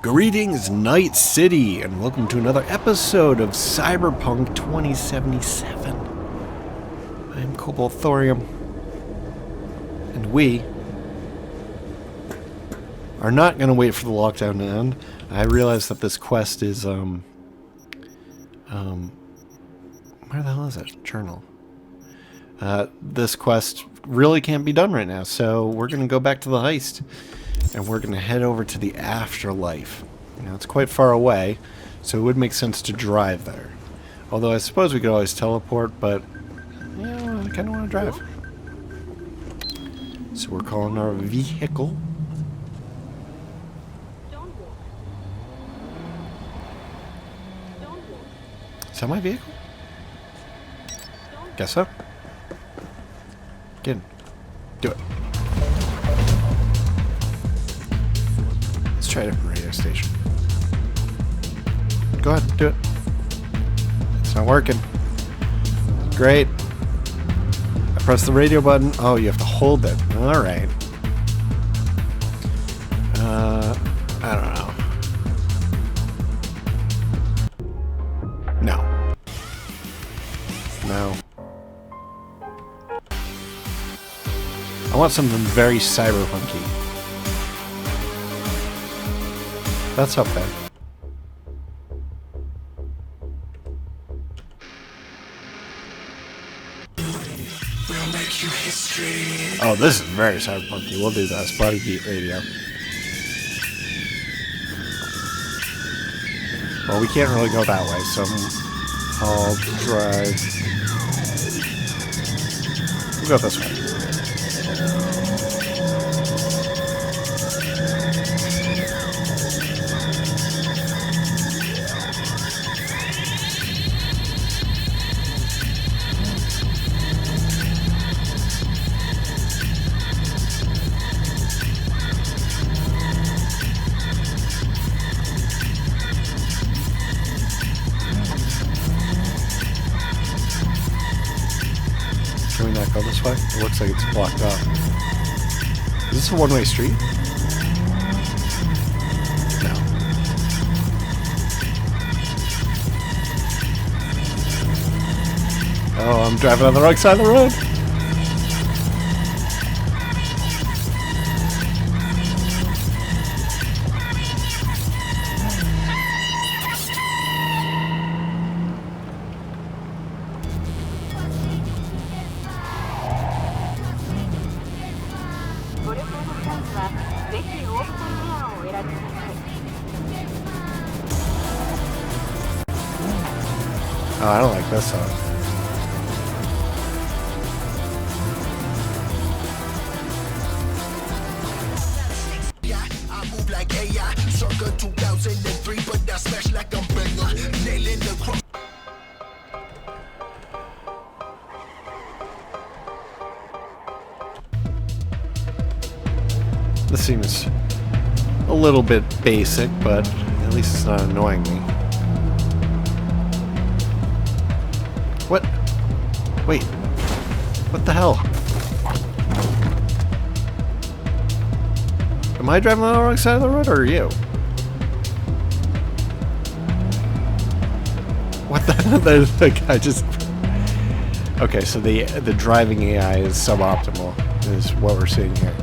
Greetings, Night City, and welcome to another episode of Cyberpunk 2077. I am Cobalt, Thorium, and we are not going to wait for the lockdown to end. I realize that this quest is, where the hell is it? Journal. This quest really can't be done right now, so we're going to go back to the heist. And we're going to head over to the afterlife. Now, it's quite far away, so it would make sense to drive there. Although I suppose we could always teleport, but yeah, I kind of want to drive. So we're calling our vehicle. Is that my vehicle? Guess so. Get in. Do it. Let's try a different radio station. Go ahead, do it. It's not working. Great. I pressed the radio button. Oh, you have to hold it. Alright. I don't know. No. No. I want something very cyberpunky. That's up there. Oh, this is very cyberpunky. We'll do this. Body beat radio. Well, we can't really go that way, so I'll drive. We'll go this way. Can we not go this way? It looks like it's blocked off. Is this a one-way street? No. Oh, I'm driving on the wrong side of the road. Oh, I don't like this song. I move like AI, circa 2003, but I smash like I'm banger, nailing the cross. This seems a little bit basic, but at least it's not annoying me. What? Wait. What the hell? Am I driving on the wrong side of the road, or are you? What the hell? The guy just... Okay, so the driving AI is suboptimal, is what we're seeing here.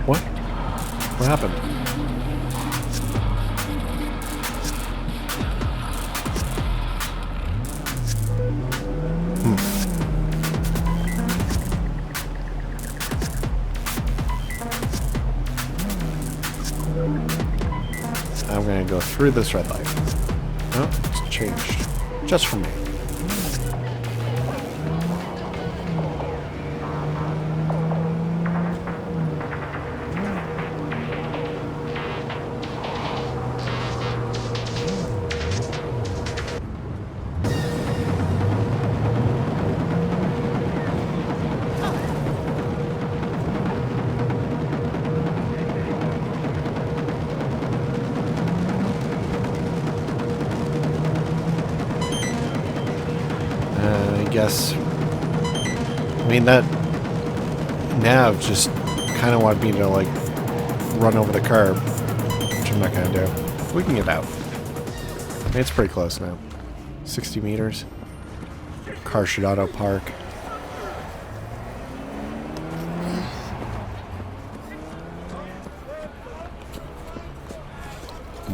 What? What happened? I'm gonna go through this red light. Oh, it's changed. Just for me. I guess. I mean, that nav just kind of wanted me to, like, run over the curb, which I'm not going to do. We can get out. I mean, it's pretty close now. 60 meters. Car should auto park.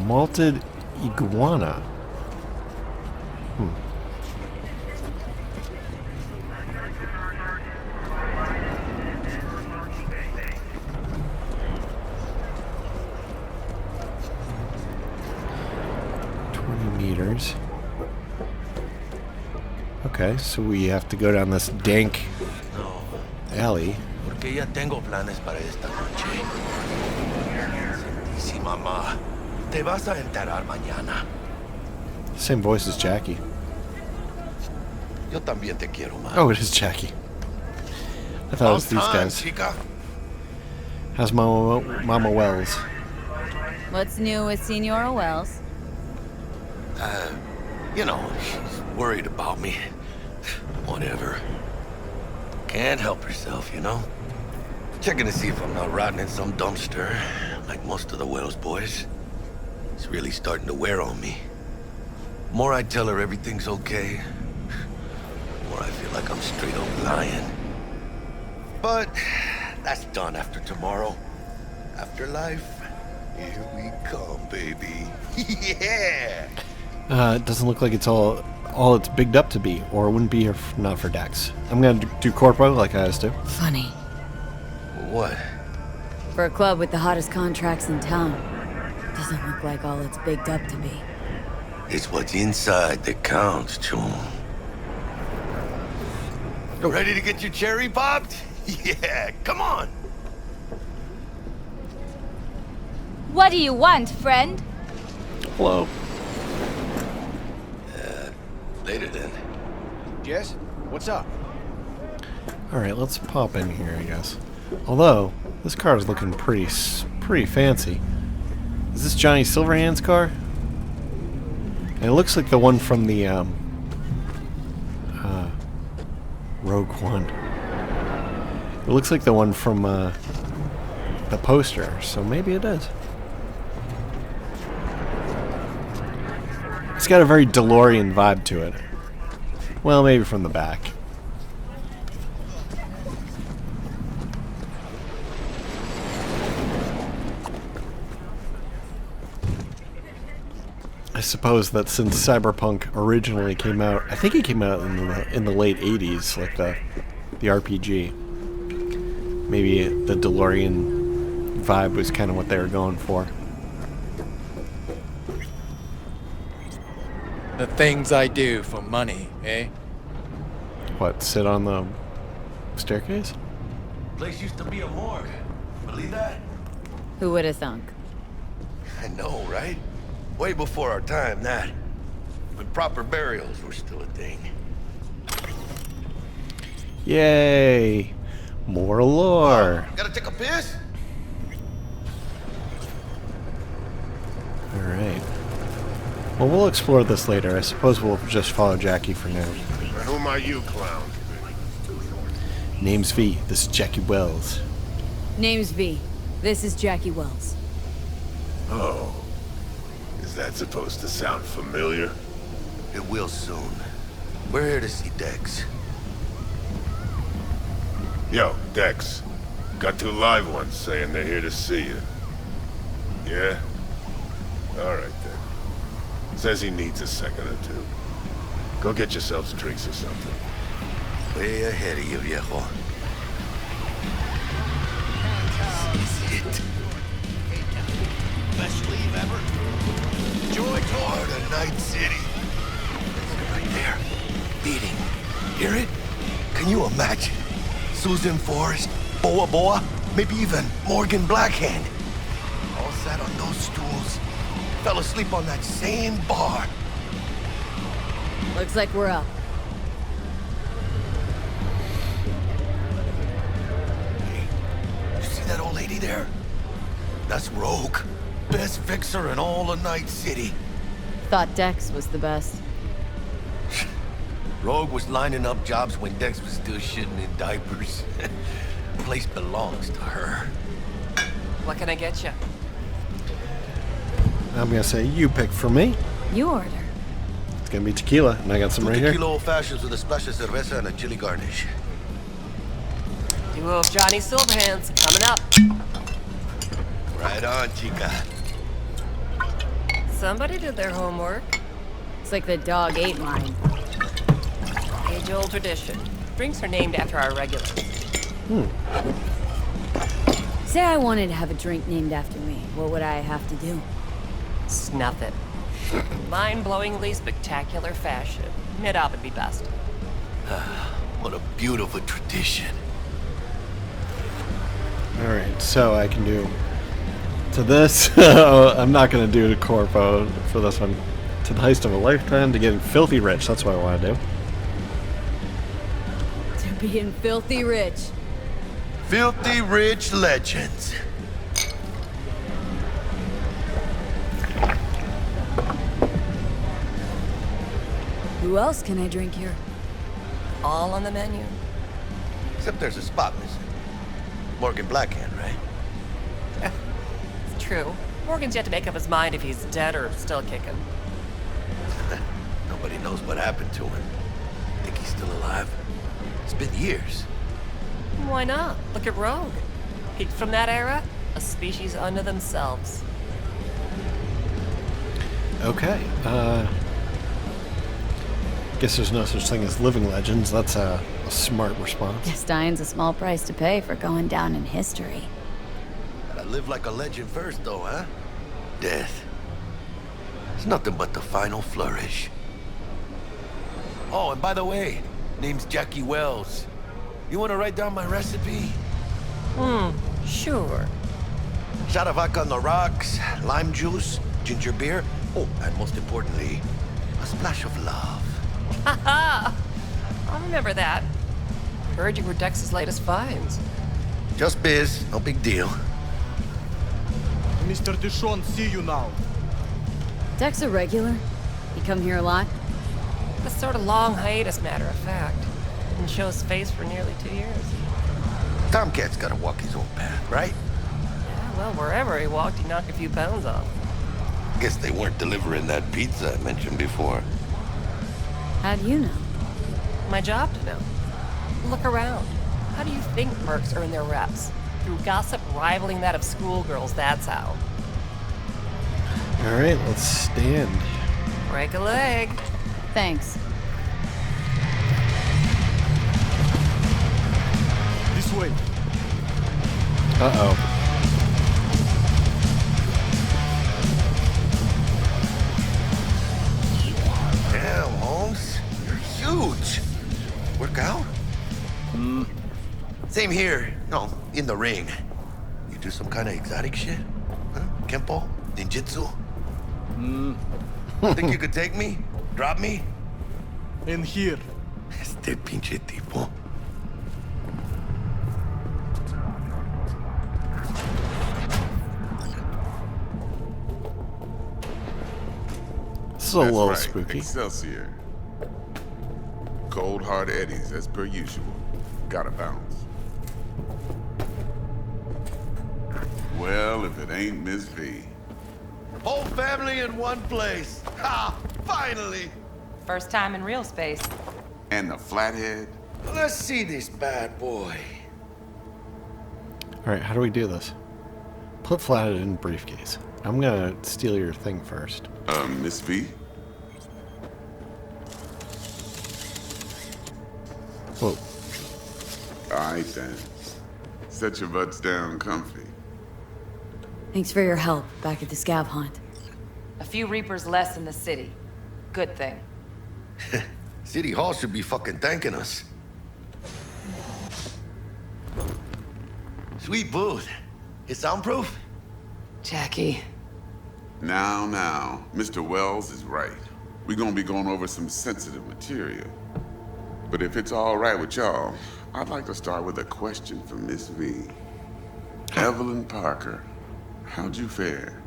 Malted iguana. 20 meters. Okay, so we have to go down this dank alley. Porque ya tengo planes para esta noche. Sí, mamá. Te vas a enterar mañana. Same voice as Jackie. Yo también te quiero, ma. Oh, it is Jackie. I thought it was these guys. Chica. How's Mama Wells? What's new with Senora Wells? You know, she's worried about me. Whatever. Can't help herself, you know? Checking to see if I'm not rotting in some dumpster, like most of the Wells boys. It's really starting to wear on me. The more I tell her everything's okay, the more I feel like I'm straight up lying. But that's done after tomorrow. Afterlife, here we come, baby. Yeah! It doesn't look like it's all it's bigged up to be, or it wouldn't be if not for Dex. I'm gonna do corpo like I always do. Funny. What? For a club with the hottest contracts in town, doesn't look like all it's bigged up to be. It's what's inside that counts, Chum. Ready to get your cherry popped? Yeah, come on! What do you want, friend? Hello. Later then. Jess, what's up? Alright, let's pop in here, I guess. Although, this car is looking pretty fancy. Is this Johnny Silverhand's car? And it looks like the one from the, Rogue One. It looks like the one from, the poster, so maybe it is. It's got a very DeLorean vibe to it. Well, maybe from the back. I suppose that since Cyberpunk originally came out, I think it came out in the late 80s, like the RPG. Maybe the DeLorean vibe was kind of what they were going for. The things I do for money, eh? What, sit on the staircase? Place used to be a morgue. Believe that? Who would have thunk? I know, right? Way before our time, that. When proper burials were still a thing. Yay! More lore! Gotta take a piss? Alright. Well, we'll explore this later. I suppose we'll just follow Jackie for now. And whom are you, clown? Name's V. This is Jackie Wells. Name's V. This is Jackie Wells. Oh. Is that supposed to sound familiar? It will soon. We're here to see Dex. Yo, Dex. Got two live ones saying they're here to see you. Yeah? Alright then. Says he needs a second or two. Go get yourselves drinks or something. Way ahead of you, viejo. Best leave ever. Joy toward a night city. Right there. Beating. Hear it? Can you imagine? Susan Forrest, Boa Boa, maybe even Morgan Blackhand. All sat on those stools. Fell asleep on that same bar. Looks like we're up. Hey, you see that old lady there? That's Rogue. Best fixer in all of Night City. Thought Dex was the best. Rogue was lining up jobs when Dex was still shitting in diapers. Place belongs to her. What can I get you? I'm gonna say you pick for me. You order. It's gonna be tequila, and I got some right here. Tequila old fashions with a splash of cerveza and a chili garnish. Duo of Johnny Silverhands coming up. Right on, chica. Somebody did their homework. It's like the dog ate mine. Age-old tradition. Drinks are named after our regulars. Say I wanted to have a drink named after me. What would I have to do? Snuff it. Mind-blowingly spectacular fashion. Mid-op would be best. What a beautiful tradition. Alright, so I can do to this. I'm not going to do the corpo for this one. To the heist of a lifetime, to getting filthy rich. That's what I want to do. To being filthy rich. Filthy rich legends. Who else can I drink here? All on the menu. Except there's a spot missing. Morgan Blackhand, right? It's true. Morgan's yet to make up his mind if he's dead or still kicking. Nobody knows what happened to him. Think he's still alive? It's been years. Why not? Look at Rogue. Peaked from that era, a species unto themselves. Okay. Guess there's no such thing as living legends. That's a smart response. Guess dying's a small price to pay for going down in history. Gotta live like a legend first, though, huh? Death. It's nothing but the final flourish. Oh, and by the way, name's Jackie Wells. You wanna write down my recipe? Sure. Shot of vodka on the rocks, lime juice, ginger beer. Oh, and most importantly, a splash of love. Haha! I'll remember that. Heard you were Dex's latest finds. Just biz, no big deal. Mr. Dishon, see you now. Dex a regular? You come here a lot? A sort of long hiatus, matter of fact. Didn't show his face for nearly 2 years. Tomcat's gotta walk his own path, right? Yeah, well, wherever he walked, he knocked a few pounds off. Guess they weren't delivering that pizza I mentioned before. How do you know? My job to know. Look around. How do you think mercs earn their reps? Through gossip rivaling that of schoolgirls, that's how. Alright, let's stand. Break a leg. Thanks. This way. Uh-oh. Damn, Holmes. You're huge. Work out? Same here. No, in the ring. You do some kind of exotic shit? Huh? Kempo? Ninjutsu? Think you could take me? Drop me? In here. Este pinche tipo. This is a little right. spooky. Excelsior. Cold hard eddies as per usual. Gotta bounce. Well, if it ain't Miss V. Whole family in one place. Ha! Finally! First time in real space. And the flathead. Let's see this bad boy. Alright, how do we do this? Put flathead in briefcase. I'm gonna steal your thing first. Miss V? Whoa. Alright then. Set your butts down comfy. Thanks for your help back at the scav hunt. A few Reapers less in the city. Good thing. City Hall should be fucking thanking us. Sweet booth. It's soundproof? Jackie. Now, Mr. Wells is right. We're gonna be going over some sensitive material. But if it's all right with y'all, I'd like to start with a question for Miss V. Evelyn Parker, how'd you fare?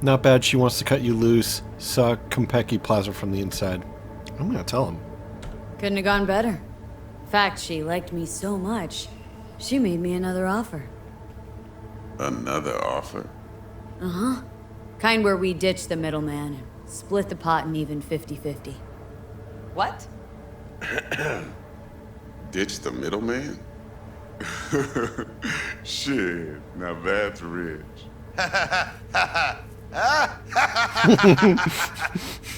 Not bad. She wants to cut you loose. Suck Konpeki Plaza from the inside. I'm gonna tell him. Couldn't have gone better. In fact, she liked me so much, she made me another offer. Another offer? Uh-huh. Kind where we ditch the middleman and split the pot in even 50-50. What? Ditch the middleman? Shit, now that's rich.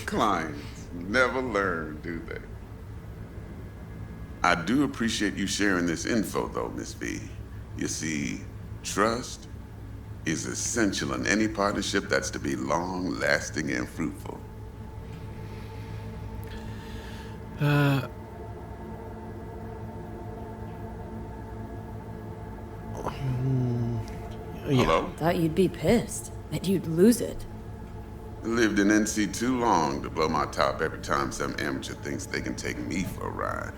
Clients never learn, do they? I do appreciate you sharing this info, though, Miss V. You see, trust is essential in any partnership that's to be long-lasting and fruitful. Yeah. Hello? Thought you'd be pissed, that you'd lose it. Lived in NC too long to blow my top every time some amateur thinks they can take me for a ride.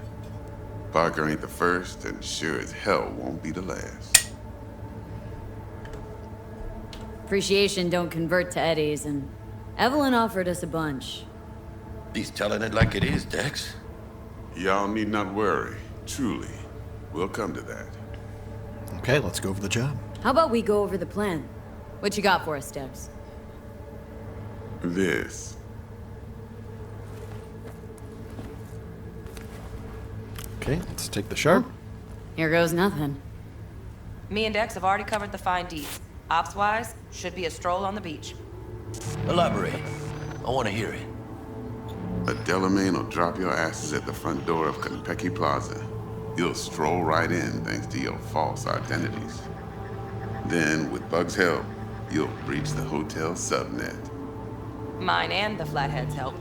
Parker ain't the first, and sure as hell won't be the last. Appreciation don't convert to eddies, and Evelyn offered us a bunch. He's telling it like it is, Dex. Y'all need not worry. Truly. We'll come to that. Okay, let's go over the job. How about we go over the plan? What you got for us, Dex? This. Okay, let's take the sharp. Here goes nothing. Me and Dex have already covered the fine deeds. Ops-wise, should be a stroll on the beach. Elaborate. I want to hear it. A Delamain will drop your asses at the front door of Konpeki Plaza. You'll stroll right in thanks to your false identities. Then, with Bug's help, you'll breach the hotel subnet. Mine and the Flathead's help.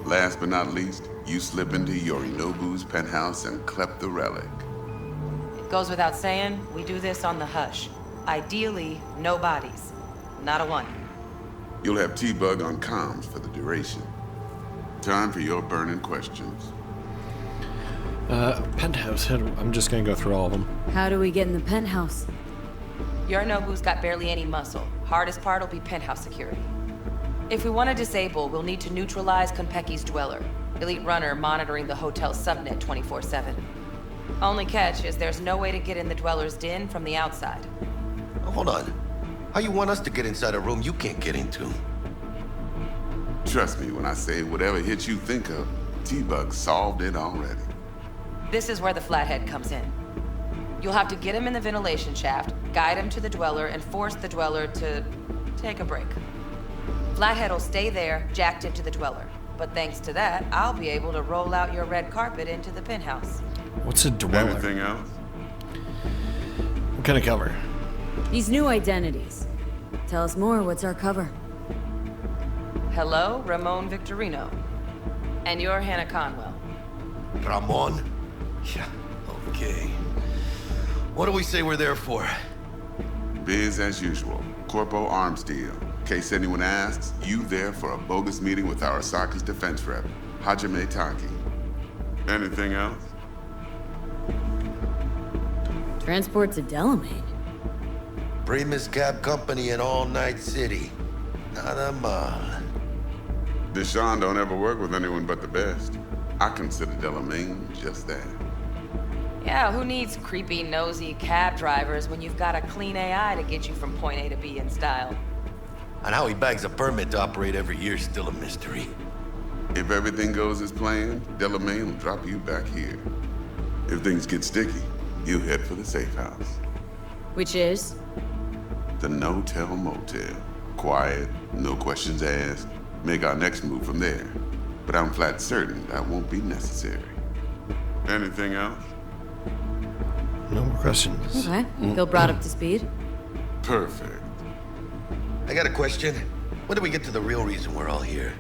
Last but not least, you slip into Yorinobu's penthouse and clep the relic. Goes without saying, we do this on the hush. Ideally, no bodies. Not a one. You'll have T-Bug on comms for the duration. Time for your burning questions. Penthouse. I'm just gonna go through all of them. How do we get in the penthouse? Yorinobu's got barely any muscle. Hardest part will be penthouse security. If we want to disable, we'll need to neutralize Konpeki's dweller. Elite runner monitoring the hotel's subnet 24/7. Only catch is there's no way to get in the dweller's den from the outside. Hold on. How you want us to get inside a room you can't get into? Trust me when I say whatever hit you think of, T-Bug solved it already. This is where the Flathead comes in. You'll have to get him in the ventilation shaft, guide him to the dweller, and force the dweller to take a break. Flathead will stay there, jacked into the dweller. But thanks to that, I'll be able to roll out your red carpet into the penthouse. What's a dweller? Anything else? What kind of cover? These new identities. Tell us more, what's our cover? Hello, Ramon Victorino. And you're Hannah Conwell. Ramon? Yeah, okay. What do we say we're there for? Biz as usual. Corpo arms deal. In case anyone asks, you there for a bogus meeting with Arasaki's defense rep, Hajime Taki. Anything else? Transport to Delamain. Primus Cab Company in All Night City. Nada mal. Deshaun don't ever work with anyone but the best. I consider Delamain just that. Yeah, who needs creepy, nosy cab drivers when you've got a clean AI to get you from point A to B in style? And how he bags a permit to operate every year is still a mystery. If everything goes as planned, Delamain will drop you back here. If things get sticky, you head for the safe house. Which is? The no-tell motel. Quiet, no questions asked. Make our next move from there. But I'm flat certain that won't be necessary. Anything else? No more questions. Okay, feel brought up to speed. Perfect. I got a question. When do we get to the real reason we're all here?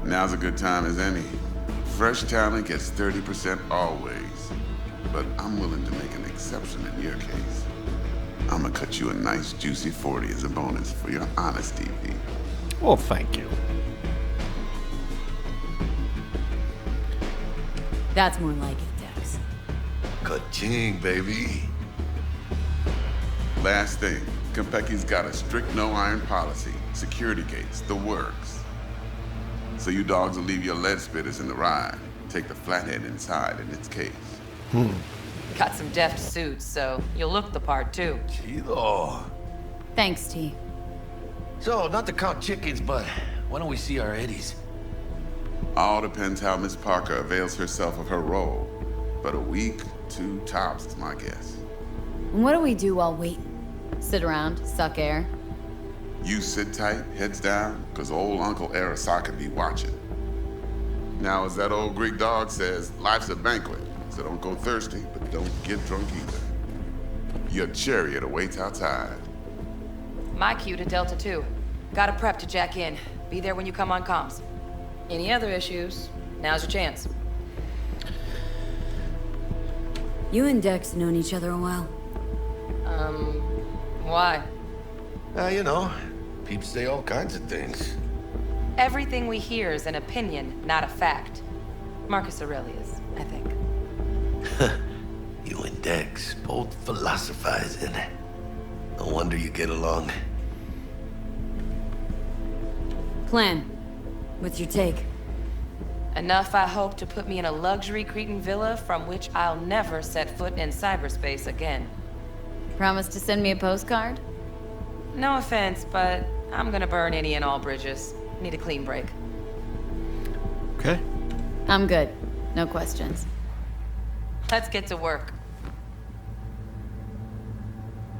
Now's a good time as any. Fresh talent gets 30% always. But I'm willing to make an exception in your case. I'm gonna cut you a nice juicy 40 as a bonus for your honesty, V. Well, thank you. That's more like it, Dex. Ka-ching, baby. Last thing, Konpeki's got a strict no-iron policy, security gates, the works. So you dogs will leave your lead spitters in the ride, take the flathead inside in its case. Got some deft suits, so you'll look the part too. Chido. Thanks, T. So, not to count chickens, but why don't we see our Eddies? All depends how Miss Parker avails herself of her role. But a week, 2 tops is my guess. And what do we do while waiting? Sit around, suck air? You sit tight, heads down, cause old Uncle Arasaka be watching. Now, as that old Greek dog says, life's a banquet, so don't go thirsty, but don't get drunk either. Your chariot awaits outside. My cue to Delta 2. Gotta prep to jack in. Be there when you come on comms. Any other issues, now's your chance. You and Dex known each other a while? Why? You know, peeps say all kinds of things. Everything we hear is an opinion, not a fact. Marcus Aurelius, I think. You and Dex, both philosophizing. No wonder you get along. Plan. What's your take? Enough, I hope, to put me in a luxury Cretan villa from which I'll never set foot in cyberspace again. Promise to send me a postcard? No offense, but I'm gonna burn any and all bridges. Need a clean break. Okay. I'm good. No questions. Let's get to work.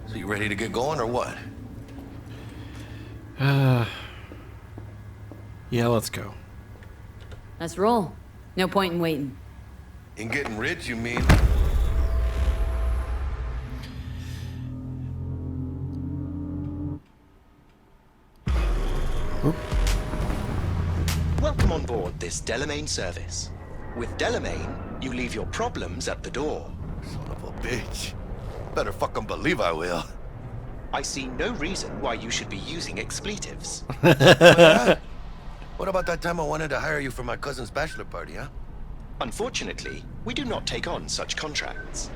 So you ready to get going or what? Yeah, let's go. Let's roll. No point in waiting. In getting rich, you mean? Welcome on board this Delamain service. With Delamain, you leave your problems at the door. Son of a bitch. Better fucking believe I will. I see no reason why you should be using expletives. What about that time I wanted to hire you for my cousin's bachelor party, huh? Unfortunately, we do not take on such contracts.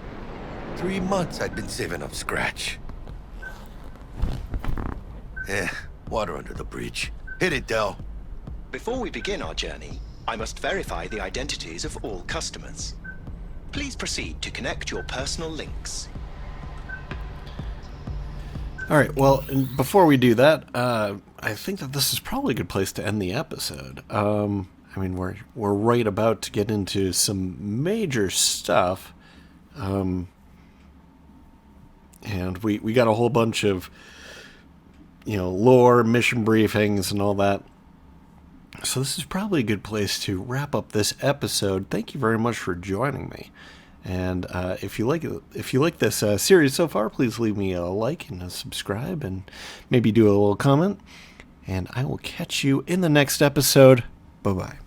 3 months I'd been saving up scratch. Water under the bridge. Hit it, Del. Before we begin our journey, I must verify the identities of all customers. Please proceed to connect your personal links. All right, well, and before we do that, I think that this is probably a good place to end the episode. I mean, we're right about to get into some major stuff, and we got a whole bunch of, lore, mission briefings, and all that. So this is probably a good place to wrap up this episode. Thank you very much for joining me. And if you like this series so far, please leave me a like and a subscribe, and maybe do a little comment. And I will catch you in the next episode. Bye-bye.